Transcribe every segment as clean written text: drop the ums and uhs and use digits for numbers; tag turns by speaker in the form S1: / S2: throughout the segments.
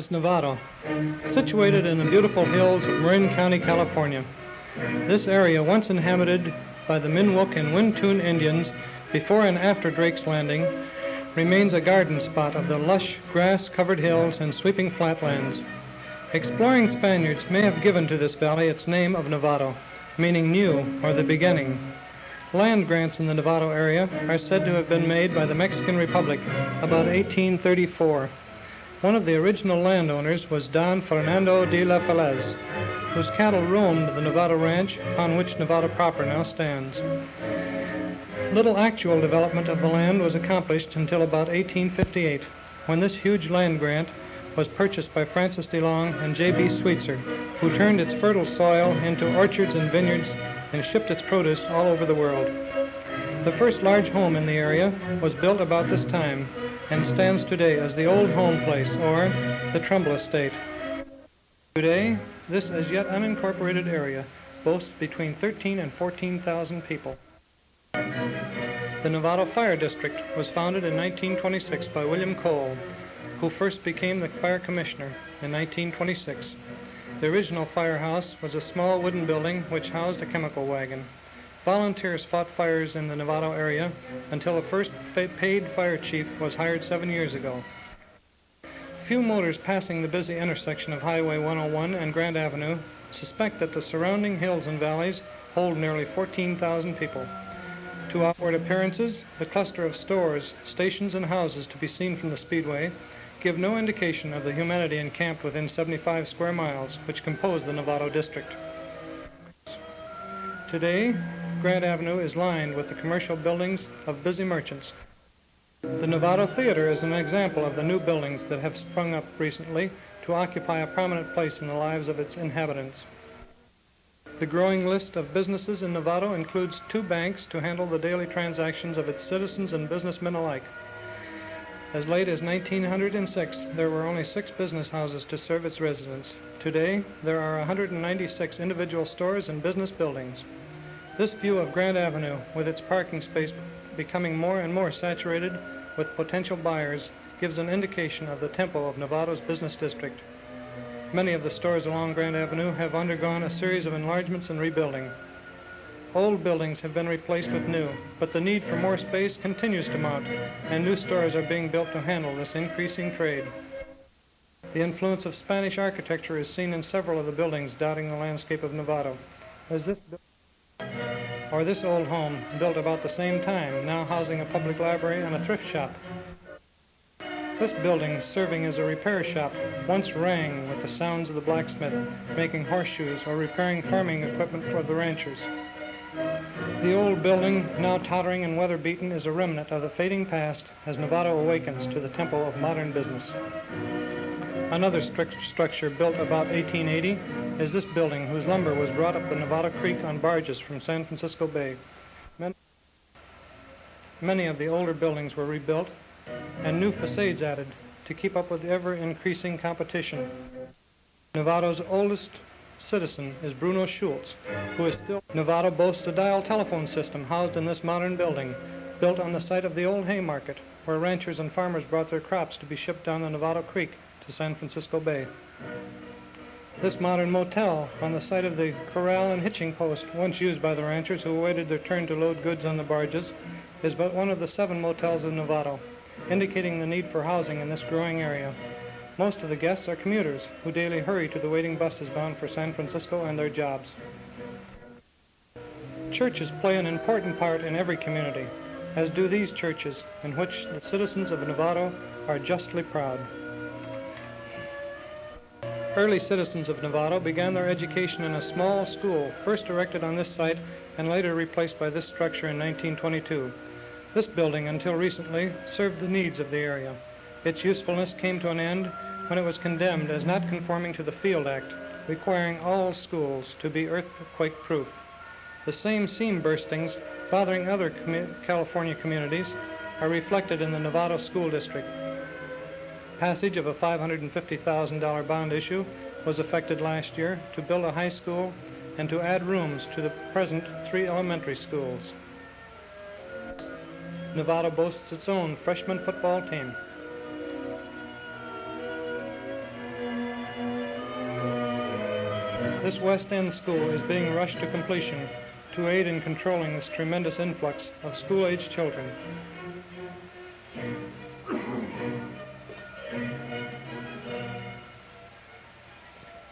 S1: is Novato, situated in the beautiful hills of Marin County, California. This area, once inhabited by the Minwook and Wintoon Indians before and after Drake's Landing, remains a garden spot of the lush, grass-covered hills and sweeping flatlands. Exploring Spaniards may have given to this valley its name of Novato, meaning new or the beginning. Land grants in the Novato area are said to have been made by the Mexican Republic about 1834. One of the original landowners was Don Fernando de la Falez, whose cattle roamed the Novato ranch on which Novato proper now stands. Little actual development of the land was accomplished until about 1858, when this huge land grant was purchased by Francis DeLong and J.B. Sweetser, who turned its fertile soil into orchards and vineyards and shipped its produce all over the world. The first large home in the area was built about this time and stands today as the Old Home Place, or the Trumbull Estate. Today, this as yet unincorporated area boasts between 13 and 14,000 people. The Novato Fire District was founded in 1926 by William Cole, who first became the fire commissioner in 1926. The original firehouse was a small wooden building which housed a chemical wagon. Volunteers fought fires in the Novato area until the first paid fire chief was hired 7 years ago. Few motors passing the busy intersection of Highway 101 and Grant Avenue suspect that the surrounding hills and valleys hold nearly 14,000 people. To outward appearances, the cluster of stores, stations, and houses to be seen from the Speedway give no indication of the humanity encamped within 75 square miles, which compose the Novato district. Today, Grant Avenue is lined with the commercial buildings of busy merchants. The Novato Theater is an example of the new buildings that have sprung up recently to occupy a prominent place in the lives of its inhabitants. The growing list of businesses in Novato includes 2 banks to handle the daily transactions of its citizens and businessmen alike. As late as 1906, there were only 6 business houses to serve its residents. Today, there are 196 individual stores and business buildings. This view of Grant Avenue, with its parking space becoming more and more saturated with potential buyers, gives an indication of the tempo of Novato's business district. Many of the stores along Grant Avenue have undergone a series of enlargements and rebuilding. Old buildings have been replaced with new, but the need for more space continues to mount, and new stores are being built to handle this increasing trade. The influence of Spanish architecture is seen in several of the buildings dotting the landscape of Novato. As this old home, built about the same time, now housing a public library and a thrift shop. This building, serving as a repair shop, once rang with the sounds of the blacksmith making horseshoes or repairing farming equipment for the ranchers. The old building, now tottering and weather-beaten, is a remnant of the fading past as Novato awakens to the tempo of modern business. Another structure built about 1880 is this building, whose lumber was brought up the Novato Creek on barges from San Francisco Bay. Many of the older buildings were rebuilt and new facades added to keep up with ever-increasing competition. Novato's oldest citizen is Bruno Schultz, who is still... Novato boasts a dial telephone system housed in this modern building, built on the site of the old Haymarket, where ranchers and farmers brought their crops to be shipped down the Novato Creek to San Francisco Bay. This modern motel on the site of the corral and hitching post, once used by the ranchers who awaited their turn to load goods on the barges, is but one of the 7 motels in Novato, indicating the need for housing in this growing area. Most of the guests are commuters who daily hurry to the waiting buses bound for San Francisco and their jobs. Churches play an important part in every community, as do these churches, in which the citizens of Novato are justly proud. Early citizens of Novato began their education in a small school, first erected on this site and later replaced by this structure in 1922. This building, until recently, served the needs of the area. Its usefulness came to an end when it was condemned as not conforming to the Field Act, requiring all schools to be earthquake-proof. The same seam burstings bothering other California communities are reflected in the Novato School District. Passage of a $550,000 bond issue was effected last year to build a high school and to add rooms to the present 3 elementary schools. Novato boasts its own freshman football team. This West End school is being rushed to completion to aid in controlling this tremendous influx of school-age children.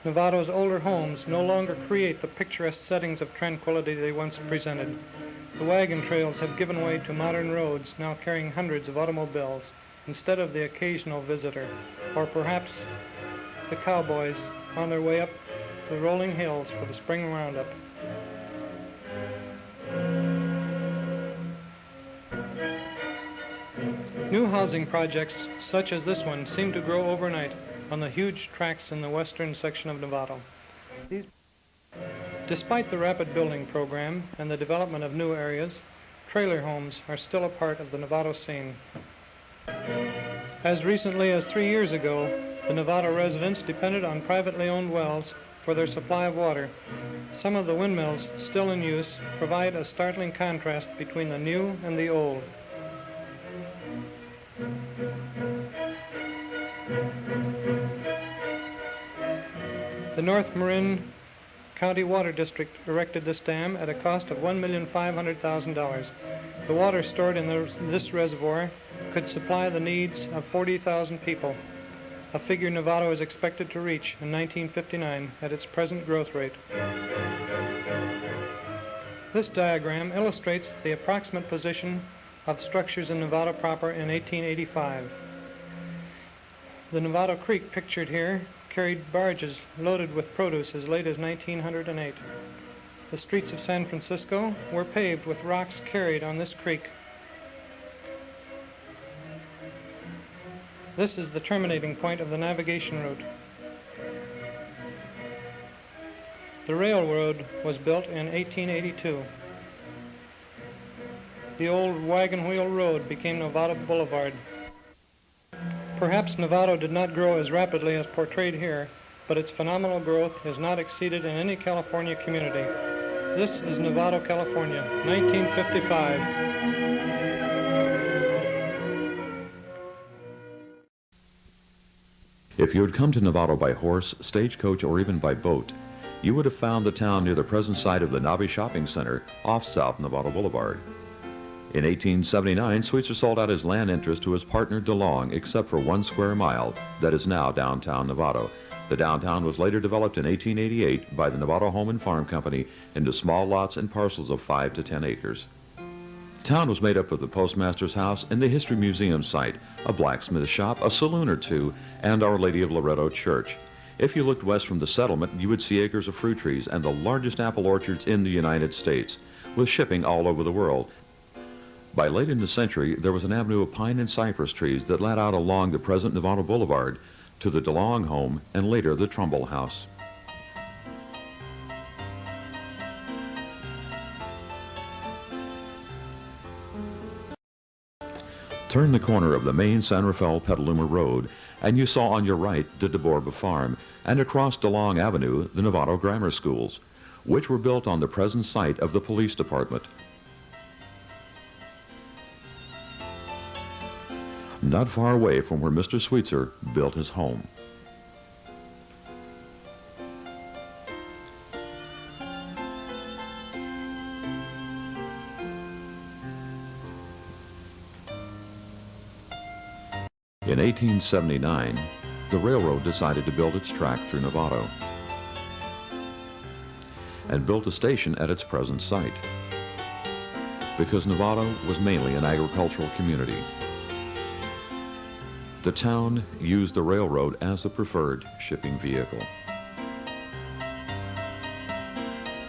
S1: Novato's older homes no longer create the picturesque settings of tranquility they once presented. The wagon trails have given way to modern roads now carrying hundreds of automobiles instead of the occasional visitor, or perhaps the cowboys on their way up the rolling hills for the spring roundup. New housing projects such as this one seem to grow overnight on the huge tracts in the western section of Novato. Despite the rapid building program and the development of new areas, trailer homes are still a part of the Novato scene. As recently as 3 years ago, the Novato residents depended on privately owned wells for their supply of water. Some of the windmills still in use provide a startling contrast between the new and the old. The North Marin County Water District erected this dam at a cost of $1,500,000. The water stored in this reservoir could supply the needs of 40,000 people, a figure Novato is expected to reach in 1959 at its present growth rate. This diagram illustrates the approximate position of structures in Novato proper in 1885. The Novato Creek pictured here carried barges loaded with produce as late as 1908. The streets of San Francisco were paved with rocks carried on this creek. This is the terminating point of the navigation route. The railroad was built in 1882. The old wagon wheel road became Novato Boulevard. Perhaps Novato did not grow as rapidly as portrayed here, but its phenomenal growth has not exceeded in any California community. This is Novato, California, 1955.
S2: If you had come to Novato by horse, stagecoach, or even by boat, you would have found the town near the present site of the Navi Shopping Center off South Novato Boulevard. In 1879, Sweetser sold out his land interest to his partner DeLong, except for 1 square mile that is now downtown Novato. The downtown was later developed in 1888 by the Novato Home and Farm Company into small lots and parcels of 5 to 10 acres. The town was made up of the postmaster's house and the History Museum site, a blacksmith shop, a saloon or two, and Our Lady of Loretto Church. If you looked west from the settlement, you would see acres of fruit trees and the largest apple orchards in the United States, with shipping all over the world. By late in the century, there was an avenue of pine and cypress trees that led out along the present Novato Boulevard to the DeLong home and later the Trumbull house. Turn the corner of the main San Rafael Petaluma Road and you saw on your right the DeBorba Farm, and across DeLong Avenue the Novato Grammar Schools, which were built on the present site of the police department. Not far away from where Mr. Sweetser built his home. In 1879, the railroad decided to build its track through Novato and built a station at its present site because Novato was mainly an agricultural community. The town used the railroad as the preferred shipping vehicle.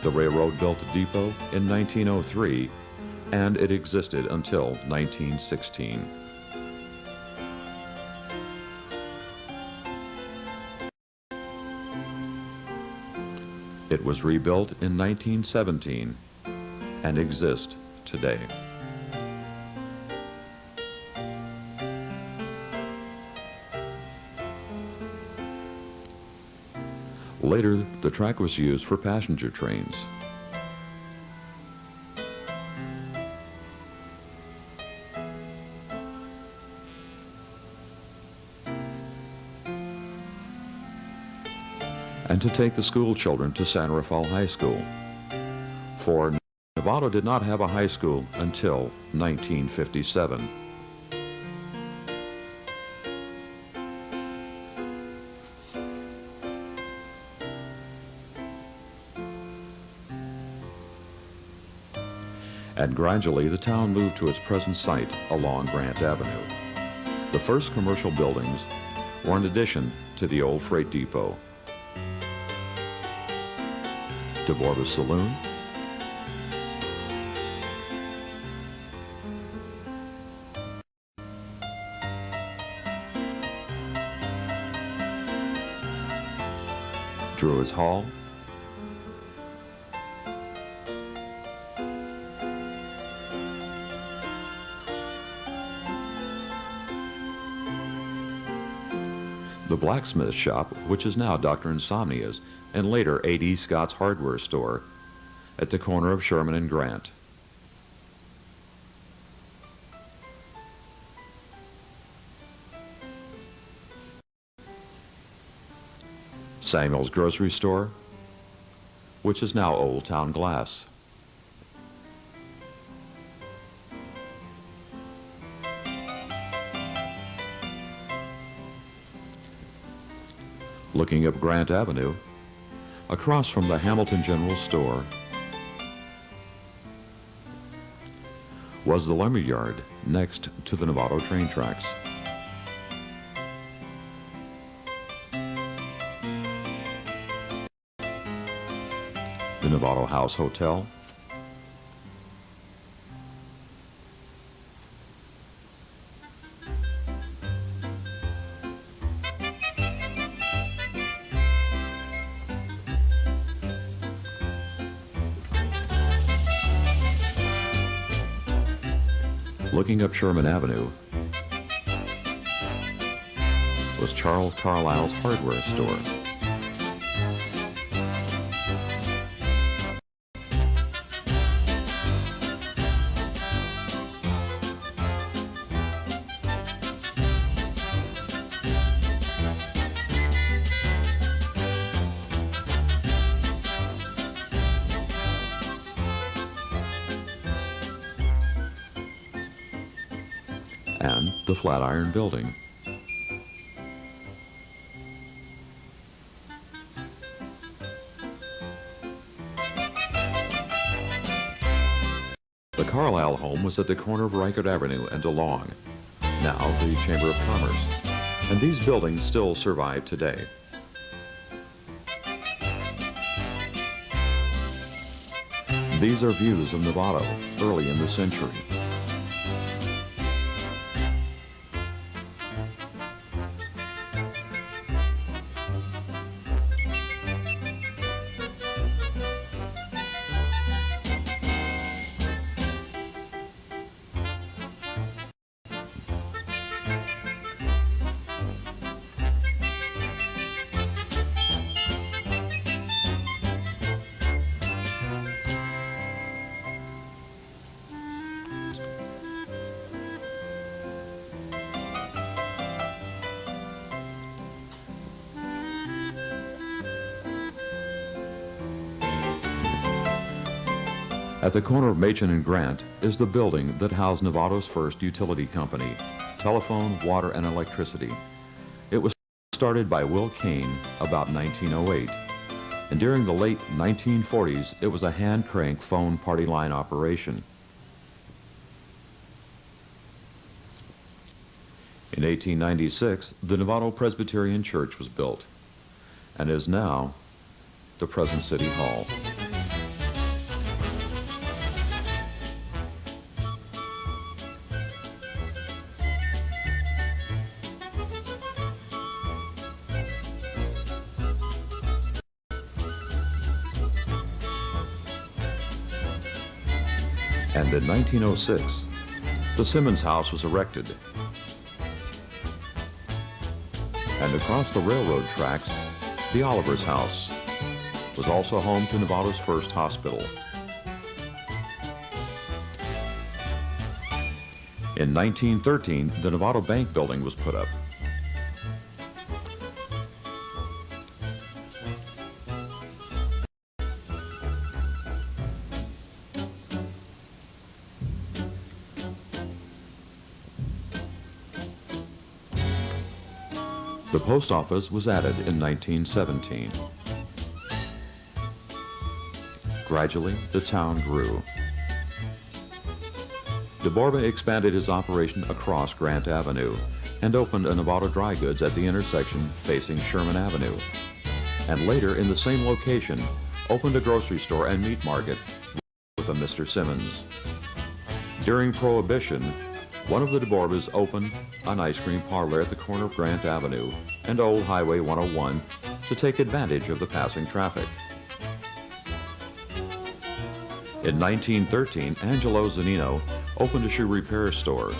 S2: The railroad built a depot in 1903, and it existed until 1916. It was rebuilt in 1917 and exists today. Later, the track was used for passenger trains. and to take the school children to San Rafael High School. For Novato did not have a high school until 1957. And gradually the town moved to its present site along Grant Avenue. The first commercial buildings were an addition to the old freight depot. DeBorba's Saloon, Druids Hall, the blacksmith shop, which is now Dr. Insomnia's, and later A.D. Scott's hardware store at the corner of Sherman and Grant. Samuel's grocery store, which is now Old Town Glass. Looking up Grant Avenue, across from the Hamilton General Store, was the lumber yard next to the Novato train tracks. The Novato House Hotel, looking up Sherman Avenue was Charles Carlisle's hardware store. And the Flatiron Building. The Carlisle home was at the corner of Reichert Avenue and DeLong, now the Chamber of Commerce, and these buildings still survive today. These are views of Novato early in the century. At the corner of Machen and Grant is the building that housed Novato's first utility company, telephone, water, and electricity. It was started by Will Kane about 1908, and during the late 1940s, it was a hand-crank phone party line operation. In 1896, the Novato Presbyterian Church was built, and is now the present City Hall. And in 1906, the Simmons House was erected. And across the railroad tracks, the Oliver's House was also home to Novato's first hospital. In 1913, the Novato Bank building was put up. The post office was added in 1917. Gradually, the town grew. DeBorba expanded his operation across Grant Avenue and opened a Novato Dry Goods at the intersection facing Sherman Avenue. And later, in the same location, opened a grocery store and meat market with a Mr. Simmons. During Prohibition, one of the DeBorbas opened an ice cream parlor at the corner of Grant Avenue and Old Highway 101 to take advantage of the passing traffic. In 1913, Angelo Zanino opened a shoe repair store,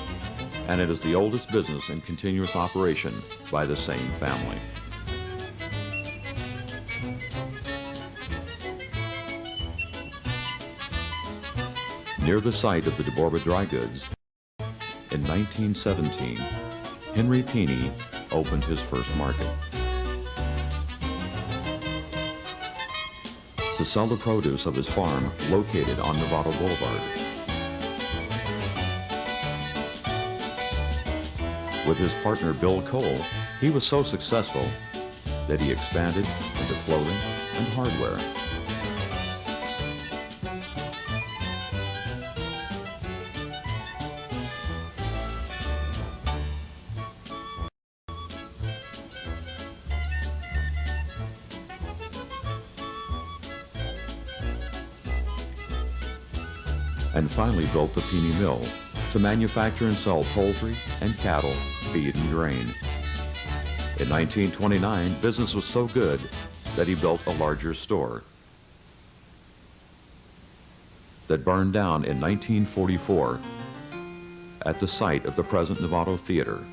S2: and it is the oldest business in continuous operation by the same family. Near the site of the DeBorba Dry Goods, in 1917, Henry Peeney opened his first market. To sell the produce of his farm located on Novato Boulevard. With his partner Bill Cole, he was so successful that he expanded into clothing and hardware. And finally built the Peeney Mill to manufacture and sell poultry and cattle, feed and grain. In 1929, business was so good that he built a larger store that burned down in 1944 at the site of the present Novato Theater.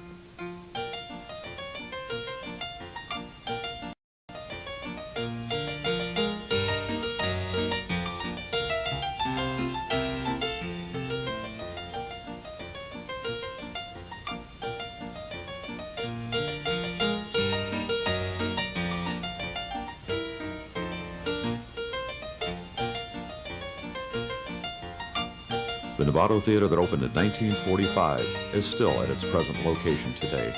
S2: The Novato Theater that opened in 1945 is still at its present location today.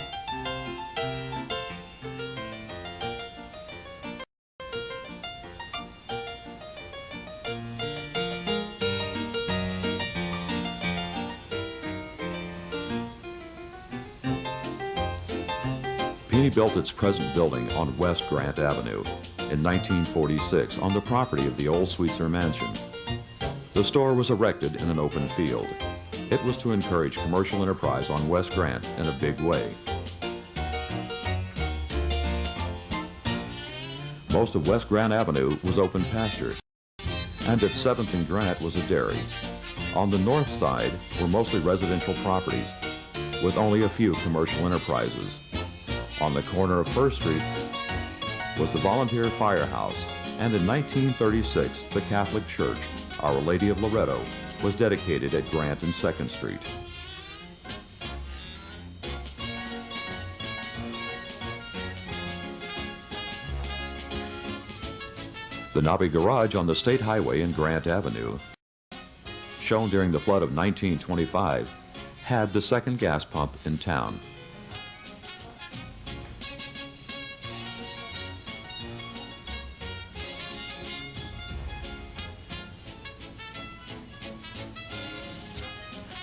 S2: Peeney built its present building on West Grant Avenue in 1946 on the property of the old Sweetser Mansion. The store was erected in an open field. It was to encourage commercial enterprise on West Grant in a big way. Most of West Grant Avenue was open pasture, and at 7th and Grant was a dairy. On the north side were mostly residential properties, with only a few commercial enterprises. On the corner of First Street was the Volunteer Firehouse, and in 1936, the Catholic Church, Our Lady of Loretto, was dedicated at Grant and 2nd Street. The Nobby Garage on the State Highway in Grant Avenue, shown during the flood of 1925, had the second gas pump in town.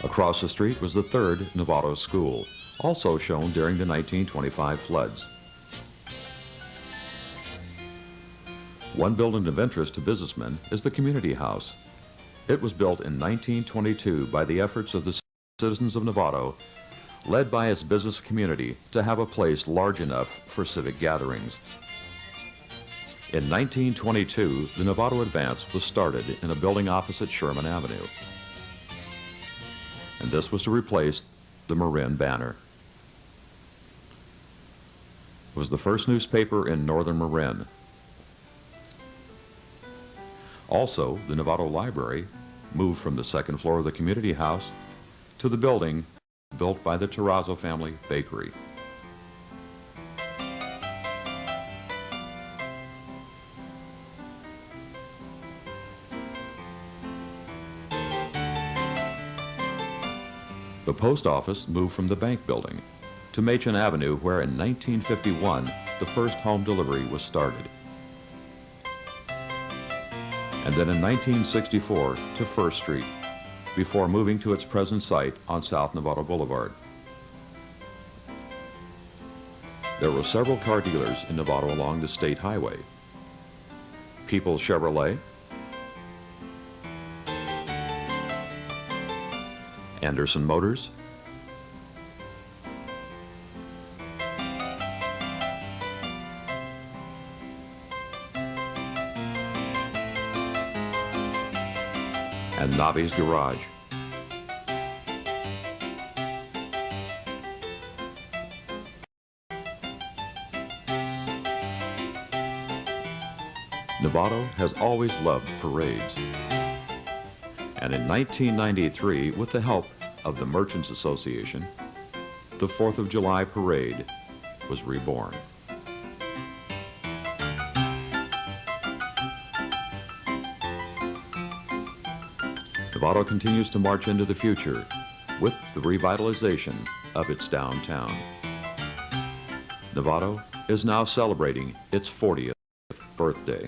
S2: Across the street was the third Novato School, also shown during the 1925 floods. One building of interest to businessmen is the Community House. It was built in 1922 by the efforts of the citizens of Novato, led by its business community to have a place large enough for civic gatherings. In 1922, the Novato Advance was started in a building opposite Sherman Avenue, and this was to replace the Marin banner. It was the first newspaper in northern Marin. Also, the Novato Library moved from the second floor of the Community House to the building built by the Terrazzo family bakery. The post office moved from the bank building to Machen Avenue, where in 1951 the first home delivery was started. And then in 1964 to First Street, before moving to its present site on South Novato Boulevard. There were several car dealers in Novato along the state highway. Peoples Chevrolet, Anderson Motors, and Navi's Garage. Novato has always loved parades. And in 1993, with the help of the Merchants Association, the 4th of July parade was reborn. Novato continues to march into the future with the revitalization of its downtown. Novato is now celebrating its 40th birthday.